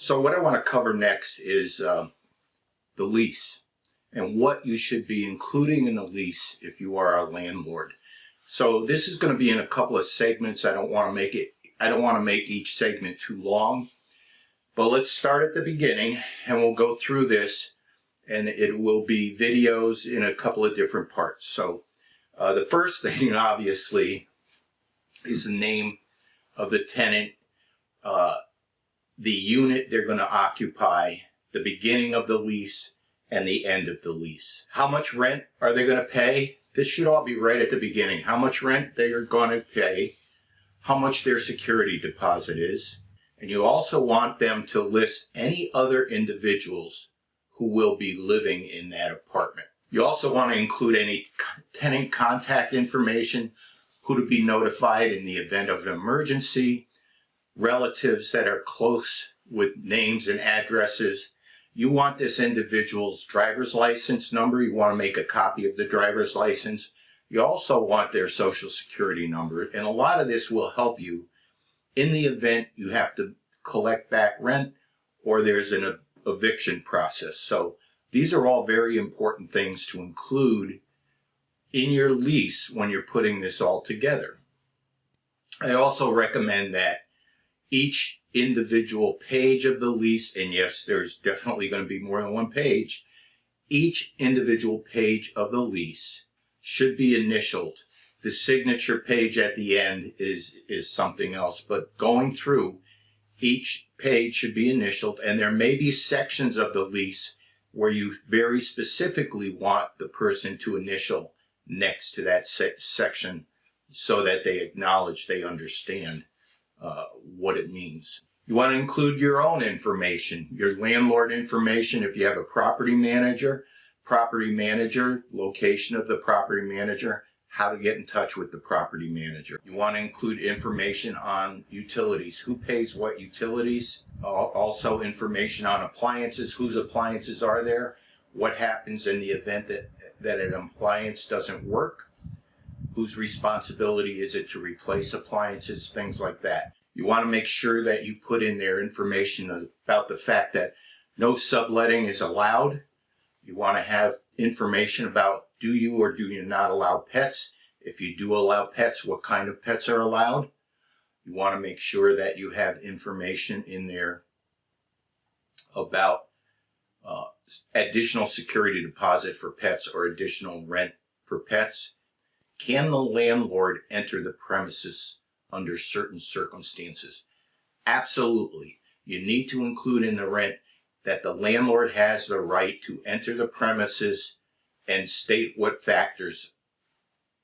So what I want to cover next is the lease and what you should be including in the lease if you are a landlord. So this is going to be in a couple of segments. I don't want to make each segment too long, but let's start at the beginning and we'll go through this, and it will be videos in a couple of different parts. So the first thing obviously is the name of the tenant, the unit they're going to occupy, the beginning of the lease, and the end of the lease. How much rent are they going to pay? This should all be right at the beginning. How much rent they are going to pay, how much their security deposit is, and you also want them to list any other individuals who will be living in that apartment. You also want to include any tenant contact information, who to be notified in the event of an emergency, relatives that are close with names and addresses. You want this individual's driver's license number. You want to make a copy of the driver's license. You also want their social security number. And a lot of this will help you in the event you have to collect back rent or there's an eviction process. So these are all very important things to include in your lease when you're putting this all together. I also recommend that each individual page of the lease, and yes, there's definitely going to be more than one page, each individual page of the lease should be initialed. The signature page at the end is something else, but going through, each page should be initialed, and there may be sections of the lease where you very specifically want the person to initial next to that section so that they acknowledge, they understand what it means. You want to include your own information, your landlord information. If you have a property manager, location of the property manager, how to get in touch with the property manager. You want to include information on utilities, who pays what utilities, also information on appliances, whose appliances are there, what happens in the event that an appliance doesn't work, whose responsibility is it to replace appliances, things like that. You want to make sure that you put in there information about the fact that no subletting is allowed. You want to have information about, do you or do you not allow pets? If you do allow pets, what kind of pets are allowed? You want to make sure that you have information in there about additional security deposit for pets or additional rent for pets. Can the landlord enter the premises under certain circumstances? Absolutely. You need to include in the rent that the landlord has the right to enter the premises and state what factors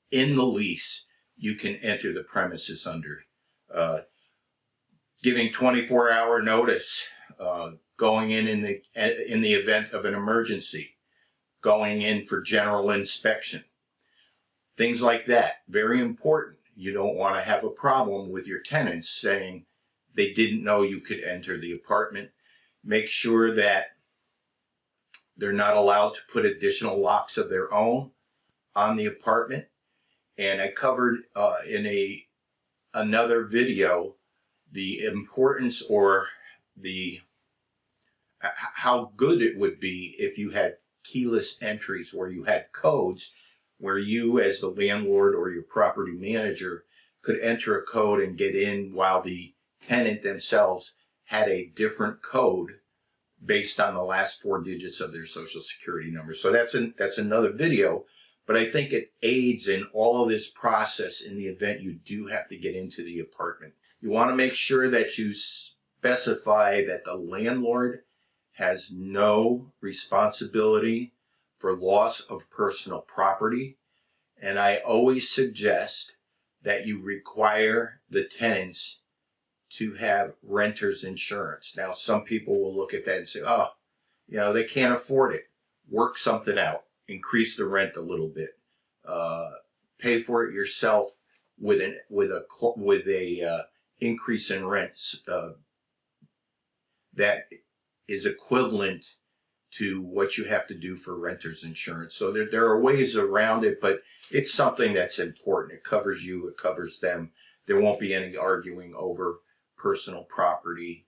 in the lease you can enter the premises under. Giving 24-hour notice, going in the event of an emergency, going in for general inspection. Things like that, very important. You don't want to have a problem with your tenants saying they didn't know you could enter the apartment. Make sure that they're not allowed to put additional locks of their own on the apartment. And I covered in another video the importance or how good it would be if you had keyless entries, where you had codes where you as the landlord or your property manager could enter a code and get in, while the tenant themselves had a different code based on the last 4 digits of their social security number. So that's another video, but I think it aids in all of this process in the event you do have to get into the apartment. You want to make sure that you specify that the landlord has no responsibility for loss of personal property. And I always suggest that you require the tenants to have renter's insurance. Now, some people will look at that and say, oh, they can't afford it. Work something out. Increase the rent a little bit. Pay for it yourself with a increase in rents that is equivalent to what you have to do for renter's insurance. So there are ways around it, but it's something that's important. It covers you, it covers them. There won't be any arguing over personal property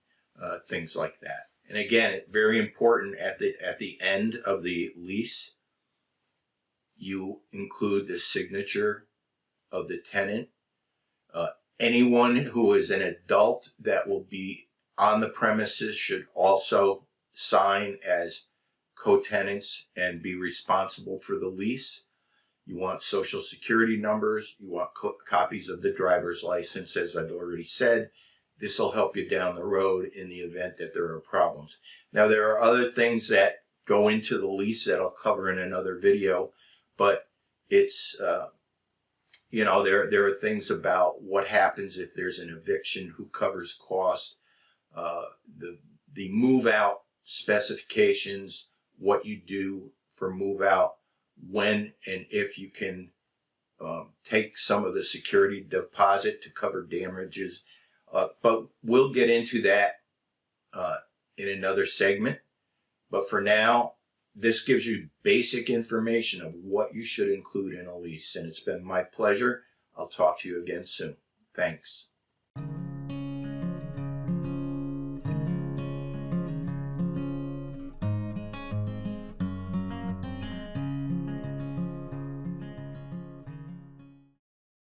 things like that. And again, very important at the end of the lease, you include the signature of the tenant. Anyone who is an adult that will be on the premises should also sign as co-tenants and be responsible for the lease. You want social security numbers. You want copies of the driver's license, as I've already said. This will help you down the road in the event that there are problems. Now, there are other things that go into the lease that I'll cover in another video, but it's, there are things about what happens if there's an eviction, who covers costs, the move out specifications, what you do for move out, when and if you can take some of the security deposit to cover damages. But we'll get into that in another segment. But for now, this gives you basic information of what you should include in a lease. And it's been my pleasure. I'll talk to you again soon. Thanks.